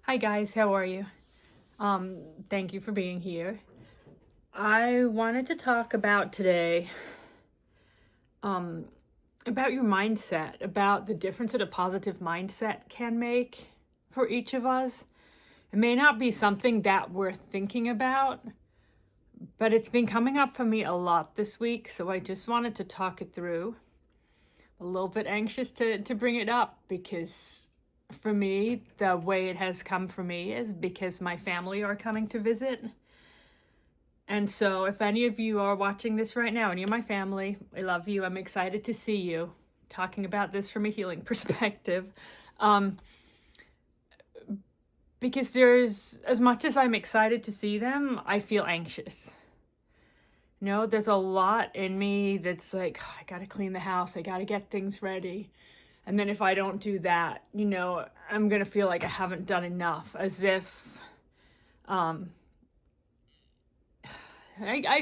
Hi guys, how are you? Thank you for being here. I wanted to talk about today, um, about your mindset, about the difference that a positive mindset can make for each of us. It may not be something that we're thinking about, but it's been coming up for me a lot this week, so I just wanted to talk it through. A little bit anxious to bring it up because for me, the way it has come for me is because my family are coming to visit. And so, if any of you are watching this right now and you're my family, I love you. I'm excited to see you. Talking about this from a healing perspective. Um, because there's, as much as I'm excited to see them, I feel anxious. There's a lot in me that's like, "Oh, I gotta clean the house, I gotta get things ready." And then if I don't do that, I'm gonna feel like I haven't done enough, as if I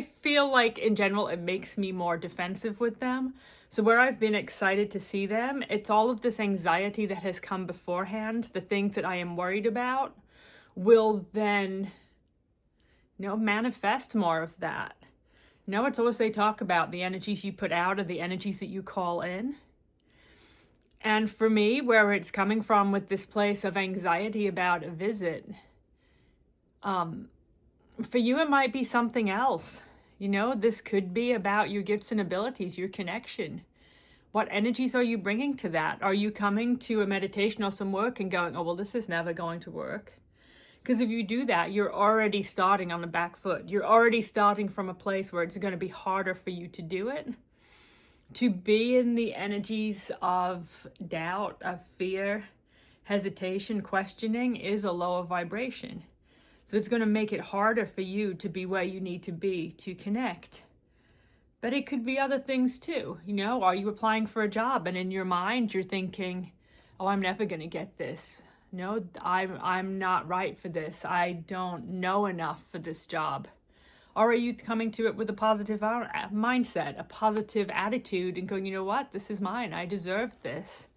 feel like in general it makes me more defensive with them. So where I've been excited to see them, it's all of this anxiety that has come beforehand, the things that I am worried about will then, manifest more of that. It's always they talk about the energies you put out are the energies that you call in. And for me, where it's coming from with this place of anxiety about a visit, for you, it might be something else. This could be about your gifts and abilities, your connection. What energies are you bringing to that? Are you coming to a meditation or some work and going, oh, well, this is never going to work? Because if you do that, you're already starting on the back foot. You're already starting from a place where it's going to be harder for you to do it. To be in the energies of doubt, of fear, hesitation, questioning is a lower vibration. So it's going to make it harder for you to be where you need to be to connect. But it could be other things too. Are you applying for a job and in your mind you're thinking, oh, I'm never going to get this. No, I'm not right for this. I don't know enough for this job. Or are you coming to it with a positive mindset, a positive attitude and going, you know what, this is mine. I deserve this.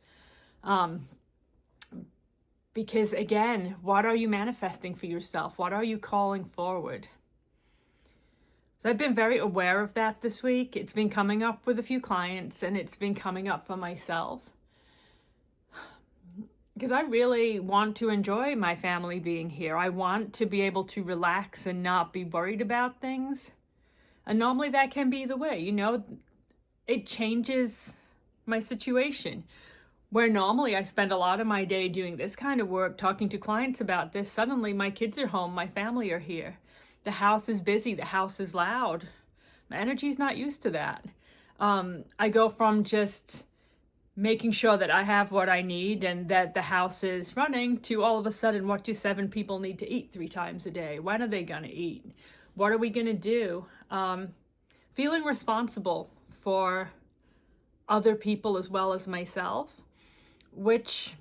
Because again, what are you manifesting for yourself? What are you calling forward? So I've been very aware of that this week. It's been coming up with a few clients and it's been coming up for myself. Because I really want to enjoy my family being here. I want to be able to relax and not be worried about things. And normally that can be the way, it changes my situation. Where normally I spend a lot of my day doing this kind of work, talking to clients about this, suddenly my kids are home, my family are here. The house is busy, the house is loud. My energy's not used to that. I go from just making sure that I have what I need and that the house is running to all of a sudden, what do 7 people need to eat 3 times a day? When are they gonna eat? What are we gonna do? Feeling responsible for other people as well as myself, which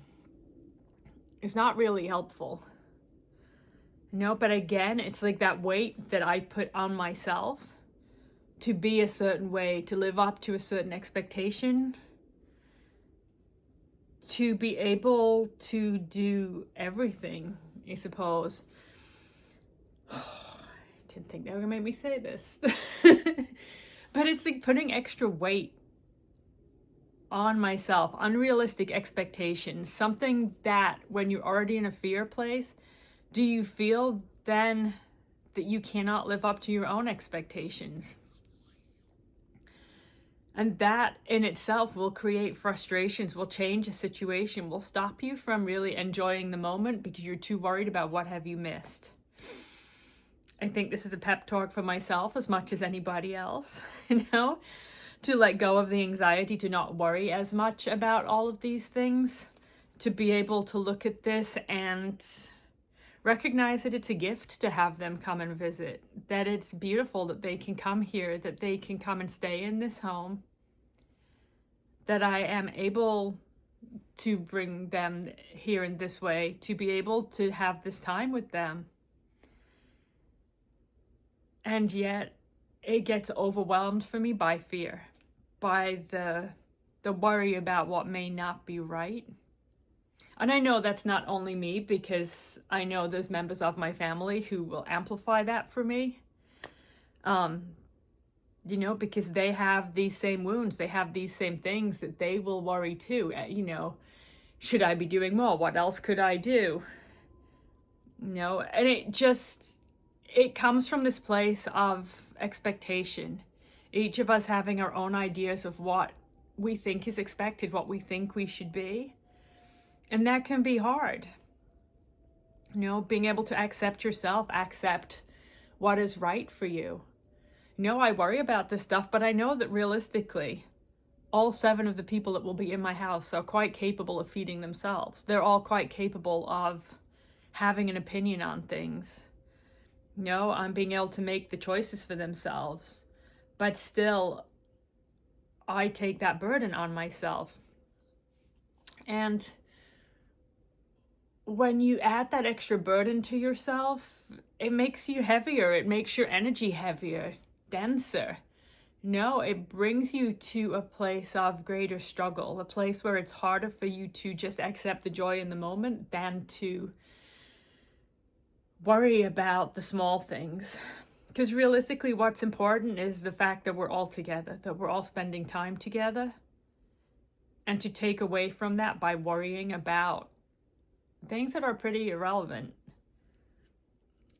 is not really helpful. But again, it's like that weight that I put on myself to be a certain way, to live up to a certain expectation, to be able to do everything, I suppose. I didn't think they were gonna make me say this. But it's like putting extra weight on myself, unrealistic expectations, something that when you're already in a fear place, do you feel then that you cannot live up to your own expectations? And that in itself will create frustrations, will change a situation, will stop you from really enjoying the moment because you're too worried about what have you missed. I think this is a pep talk for myself as much as anybody else, to let go of the anxiety, to not worry as much about all of these things, to be able to look at this and recognize that it's a gift to have them come and visit, that it's beautiful that they can come here, that they can come and stay in this home, that I am able to bring them here in this way, to be able to have this time with them. And yet it gets overwhelmed for me by fear, by the worry about what may not be right. And I know that's not only me, because I know there's members of my family who will amplify that for me. Because they have these same wounds, they have these same things that they will worry too. Should I be doing more? What else could I do? And it comes from this place of expectation. Each of us having our own ideas of what we think is expected, what we think we should be. And that can be hard. Being able to accept yourself, accept what is right for you. I worry about this stuff, but I know that realistically, all 7 of the people that will be in my house are quite capable of feeding themselves. They're all quite capable of having an opinion on things. I'm being able to make the choices for themselves. But still, I take that burden on myself. And when you add that extra burden to yourself, it makes you heavier. It makes your energy heavier, denser. It brings you to a place of greater struggle, a place where it's harder for you to just accept the joy in the moment than to worry about the small things. Because realistically, what's important is the fact that we're all together, that we're all spending time together. And to take away from that by worrying about things that are pretty irrelevant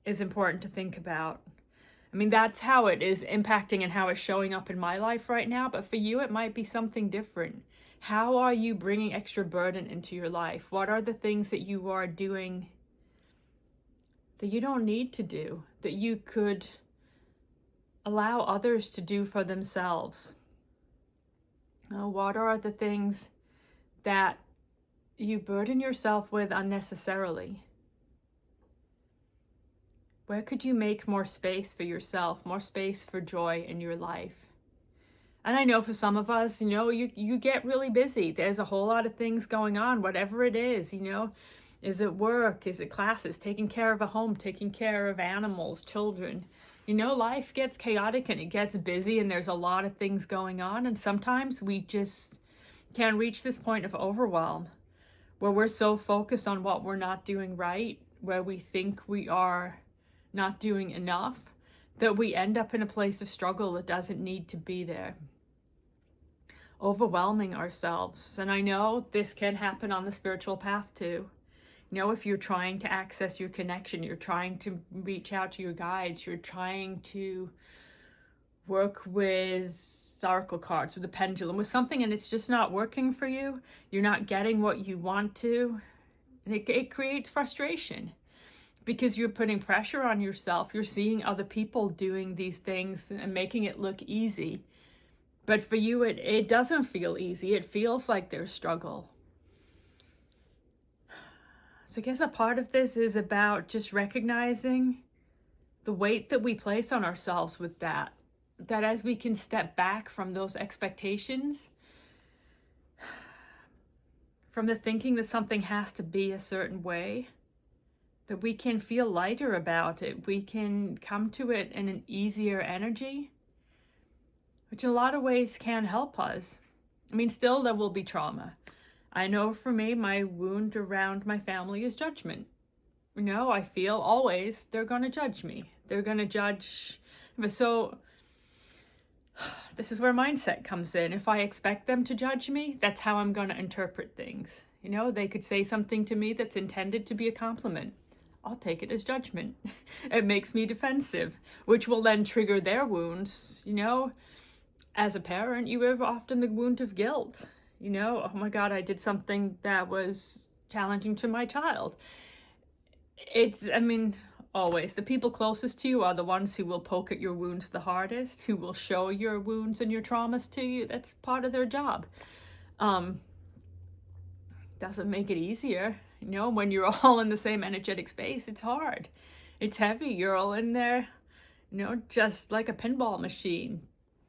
is important to think about. That's how it is impacting and how it's showing up in my life right now. But for you, it might be something different. How are you bringing extra burden into your life? What are the things that you are doing that you don't need to do, that you could allow others to do for themselves? What are the things that you burden yourself with unnecessarily? Where could you make more space for yourself, more space for joy in your life? And I know for some of us, you get really busy. There's a whole lot of things going on, whatever it is, Is it work? Is it classes? Taking care of a home, taking care of animals, children. Life gets chaotic and it gets busy and there's a lot of things going on. And sometimes we just can reach this point of overwhelm where we're so focused on what we're not doing right, where we think we are not doing enough, that we end up in a place of struggle that doesn't need to be there. Overwhelming ourselves. And I know this can happen on the spiritual path too. If you're trying to access your connection, you're trying to reach out to your guides, you're trying to work with oracle cards, with the pendulum, with something, and it's just not working for you, you're not getting what you want to, and it creates frustration because you're putting pressure on yourself. You're seeing other people doing these things and making it look easy. But for you, it doesn't feel easy. It feels like there's struggle. So I guess a part of this is about just recognizing the weight that we place on ourselves with that as we can step back from those expectations, from the thinking that something has to be a certain way, that we can feel lighter about it. We can come to it in an easier energy, which in a lot of ways can help us. Still there will be trauma. I know for me, my wound around my family is judgment. I feel always they're going to judge me. They're going to judge. So this is where mindset comes in. If I expect them to judge me, that's how I'm going to interpret things. They could say something to me that's intended to be a compliment. I'll take it as judgment. It makes me defensive, which will then trigger their wounds. As a parent, you have often the wound of guilt. Oh my God, I did something that was challenging to my child. Always the people closest to you are the ones who will poke at your wounds the hardest, who will show your wounds and your traumas to you. That's part of their job. Doesn't make it easier. When you're all in the same energetic space, it's hard. It's heavy. You're all in there, just like a pinball machine,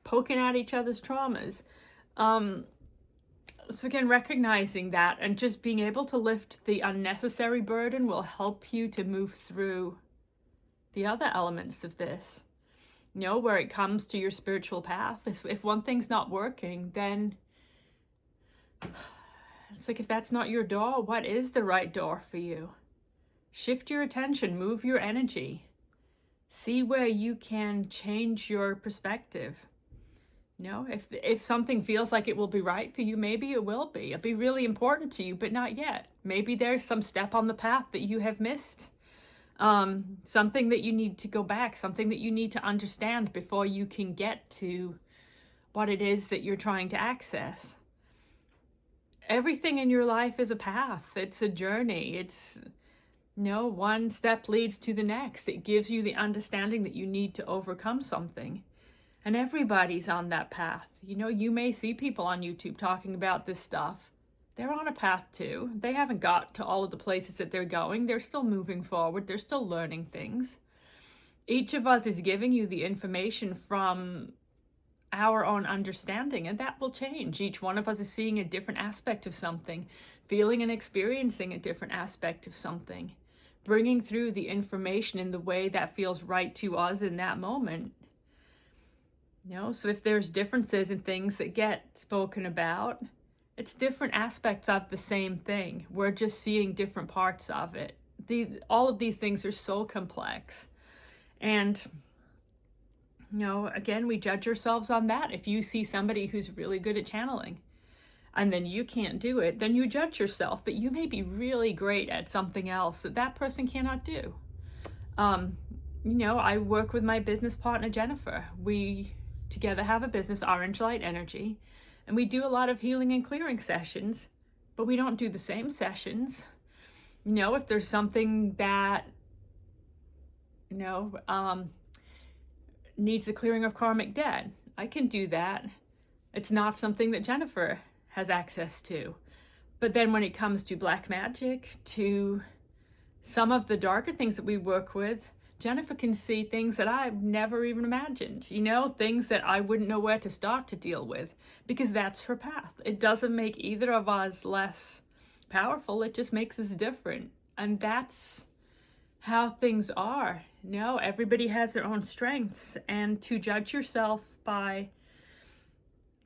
poking at each other's traumas. So again, recognizing that and just being able to lift the unnecessary burden will help you to move through the other elements of this. Where it comes to your spiritual path, if one thing's not working, then It's like, if that's not your door, what is the right door for you? Shift your attention, move your energy. See where you can change your perspective. If something feels like it will be right for you, maybe it will be. It'll be really important to you, but not yet. Maybe there's some step on the path that you have missed. Something that you need to go back, something that you need to understand before you can get to what it is that you're trying to access. Everything in your life is a path. It's a journey. One step leads to the next. It gives you the understanding that you need to overcome something. And everybody's on that path. You may see people on YouTube talking about this stuff. They're on a path too. They haven't got to all of the places that they're going. They're still moving forward. They're still learning things. Each of us is giving you the information from our own understanding, and that will change. Each one of us is seeing a different aspect of something, feeling and experiencing a different aspect of something, bringing through the information in the way that feels right to us in that moment. So if there's differences in things that get spoken about, it's different aspects of the same thing. We're just seeing different parts of it. All of these things are so complex. And again, we judge ourselves on that. If you see somebody who's really good at channeling and then you can't do it, then you judge yourself, but you may be really great at something else that person cannot do. I work with my business partner, Jennifer. We together have a business, Orange Light Energy, and we do a lot of healing and clearing sessions, but we don't do the same sessions. If there's something that, needs the clearing of karmic debt, I can do that. It's not something that Jennifer has access to. But then when it comes to black magic, to some of the darker things that we work with, Jennifer can see things that I've never even imagined, things that I wouldn't know where to start to deal with, because that's her path. It doesn't make either of us less powerful. It just makes us different. And that's how things are. Everybody has their own strengths, and to judge yourself by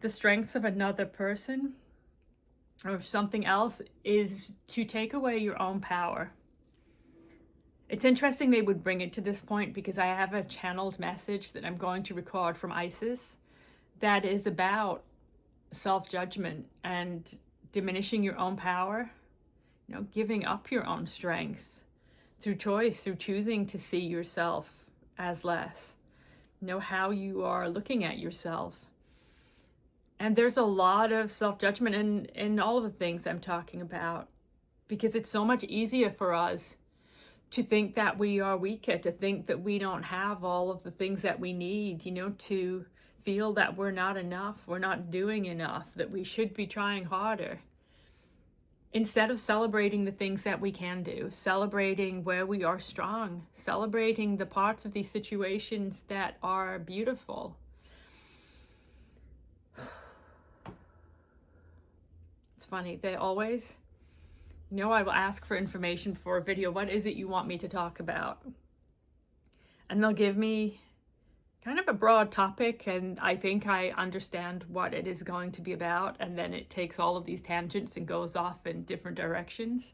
the strengths of another person or something else is to take away your own power. It's interesting they would bring it to this point, because I have a channeled message that I'm going to record from Isis that is about self-judgment and diminishing your own power, giving up your own strength through choice, through choosing to see yourself as less. How you are looking at yourself. And there's a lot of self-judgment in all of the things I'm talking about, because it's so much easier for us to think that we are weaker, to think that we don't have all of the things that we need, to feel that we're not enough, we're not doing enough, that we should be trying harder. Instead of celebrating the things that we can do, celebrating where we are strong, celebrating the parts of these situations that are beautiful. It's funny, they always, I will ask for information for a video. What is it you want me to talk about? And they'll give me kind of a broad topic, and I think I understand what it is going to be about, and then it takes all of these tangents and goes off in different directions.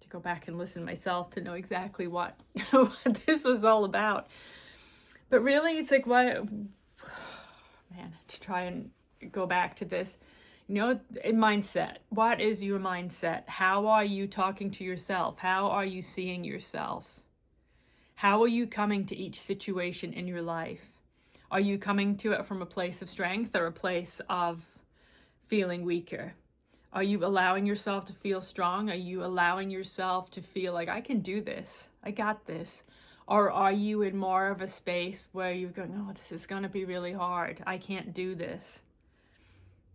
To go back and listen myself to know exactly what this was all about. But really, it's like, to try and go back to this, mindset. What is your mindset? How are you talking to yourself? How are you seeing yourself? How are you coming to each situation in your life? Are you coming to it from a place of strength or a place of feeling weaker? Are you allowing yourself to feel strong? Are you allowing yourself to feel like, I can do this, I got this? Or are you in more of a space where you're going, oh, this is going to be really hard, I can't do this?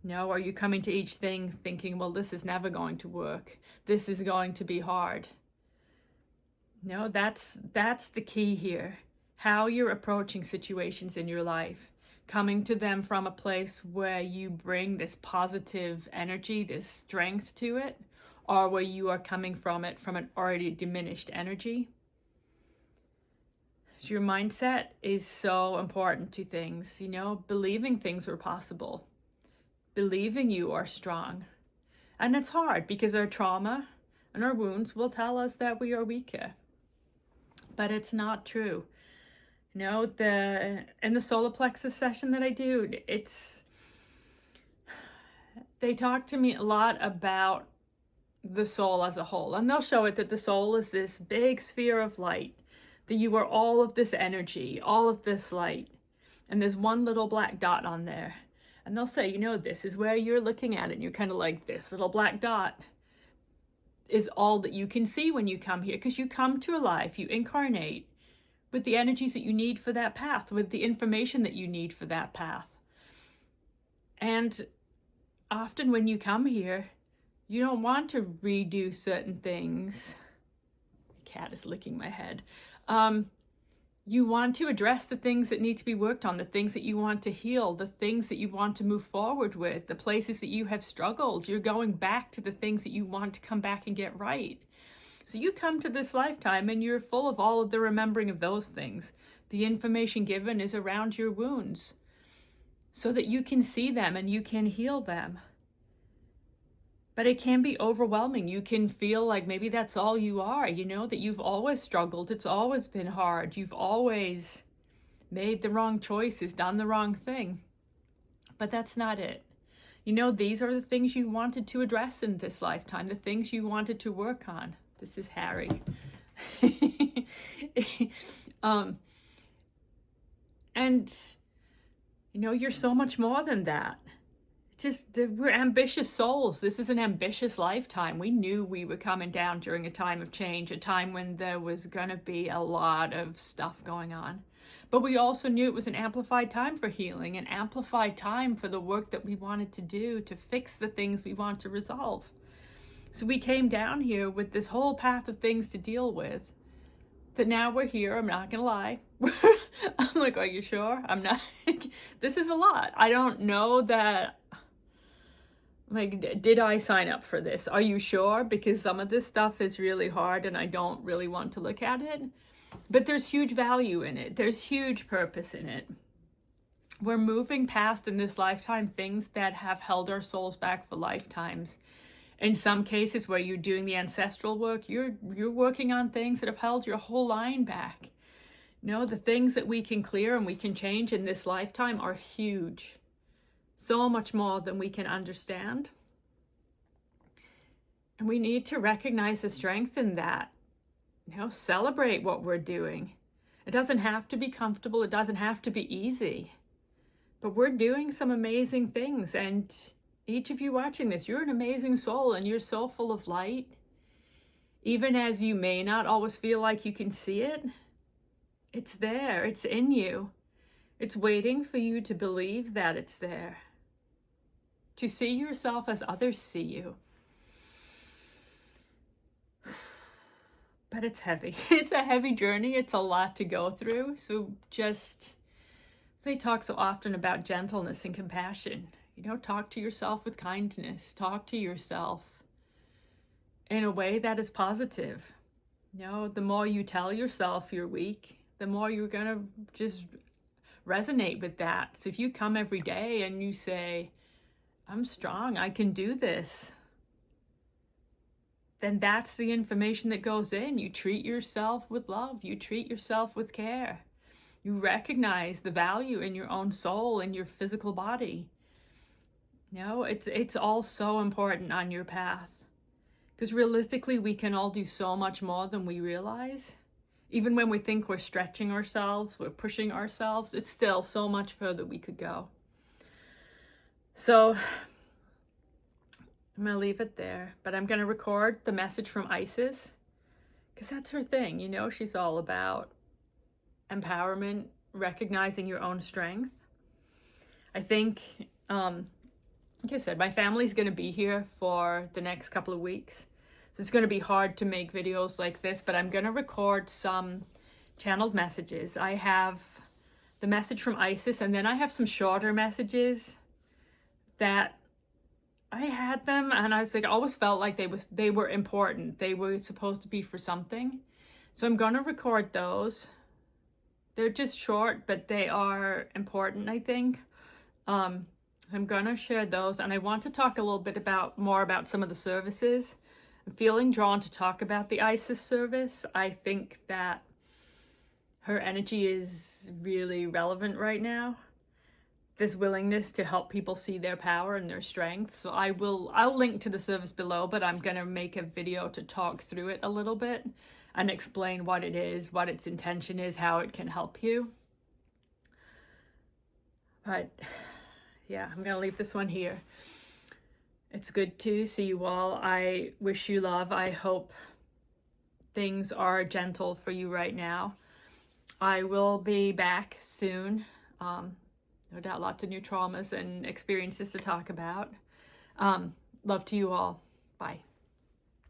Are you coming to each thing thinking, well, this is never going to work, this is going to be hard? That's the key here. How you're approaching situations in your life, coming to them from a place where you bring this positive energy, this strength to it, or where you are coming from it from an already diminished energy. So your mindset is so important to things, believing things are possible, believing you are strong. And it's hard because our trauma and our wounds will tell us that we are weaker. But it's not true. You know, in the solar plexus session that I do, they talk to me a lot about the soul as a whole. And they'll show it that the soul is this big sphere of light, that you are all of this energy, all of this light. And there's one little black dot on there. And they'll say, you know, this is where you're looking at it. And you're kind of like, this little black dot is all that you can see when you come here, because you come to a life, you incarnate with the energies that you need for that path, with the information that you need for that path. And often when you come here, you don't want to redo certain things. The cat is licking my head. You want to address the things that need to be worked on, the things that you want to heal, the things that you want to move forward with, the places that you have struggled. You're going back to the things that you want to come back and get right. So you come to this lifetime and you're full of all of the remembering of those things. The information given is around your wounds so that you can see them and you can heal them. But it can be overwhelming. You can feel like maybe that's all you are, you know, that you've always struggled. It's always been hard. You've always made the wrong choices, done the wrong thing. But that's not it. You know, these are the things you wanted to address in this lifetime, the things you wanted to work on. This is Harry. And, you know, you're so much more than that. We're ambitious souls. This is an ambitious lifetime. We knew we were coming down during a time of change, a time when there was going to be a lot of stuff going on. But we also knew it was an amplified time for healing, an amplified time for the work that we wanted to do to fix the things we want to resolve. So we came down here with this whole path of things to deal with. That now we're here, I'm not going to lie. I'm like, are you sure? I'm not. This is a lot. I don't know that. Like, did I sign up for this? Are you sure? Because some of this stuff is really hard and I don't really want to look at it. But there's huge value in it. There's huge purpose in it. We're moving past in this lifetime things that have held our souls back for lifetimes. In some cases where you're doing the ancestral work, you're working on things that have held your whole line back. No, the things that we can clear and we can change in this lifetime are huge. So much more than we can understand. And we need to recognize the strength in that. You know, celebrate what we're doing. It doesn't have to be comfortable. It doesn't have to be easy. But we're doing some amazing things. And each of you watching this, you're an amazing soul and you're so full of light. Even as you may not always feel like you can see it, it's there. It's in you. It's waiting for you to believe that it's there. To see yourself as others see you. But it's heavy. It's a heavy journey. It's a lot to go through. So they talk so often about gentleness and compassion. You know, talk to yourself with kindness. Talk to yourself in a way that is positive. You know, the more you tell yourself you're weak, the more you're going to just resonate with that. So if you come every day and you say, I'm strong, I can do this, then that's the information that goes in. You treat yourself with love. You treat yourself with care. You recognize the value in your own soul and your physical body. You know, it's all so important on your path. Because realistically, we can all do so much more than we realize. Even when we think we're stretching ourselves, we're pushing ourselves, it's still so much further we could go. So I'm going to leave it there, but I'm going to record the message from Isis because that's her thing. You know, she's all about empowerment, recognizing your own strength. I think, like I said, my family's going to be here for the next couple of weeks. So it's going to be hard to make videos like this, but I'm going to record some channeled messages. I have the message from Isis, and then I have some shorter messages that I had them, and I was like, I always felt like they were important. They were supposed to be for something. So I'm going to record those. They're just short, but they are important, I think. I'm gonna share those, and I want to talk a little bit more about some of the services. I'm feeling drawn to talk about the Isis service. I think that her energy is really relevant right now. This willingness to help people see their power and their strength. So I'll link to the service below, but I'm gonna make a video to talk through it a little bit and explain what it is, what its intention is, how it can help you. But yeah, I'm gonna leave this one here. It's good to see you all. I wish you love. I hope things are gentle for you right now. I will be back soon. No doubt lots of new traumas and experiences to talk about. Love to you all. Bye.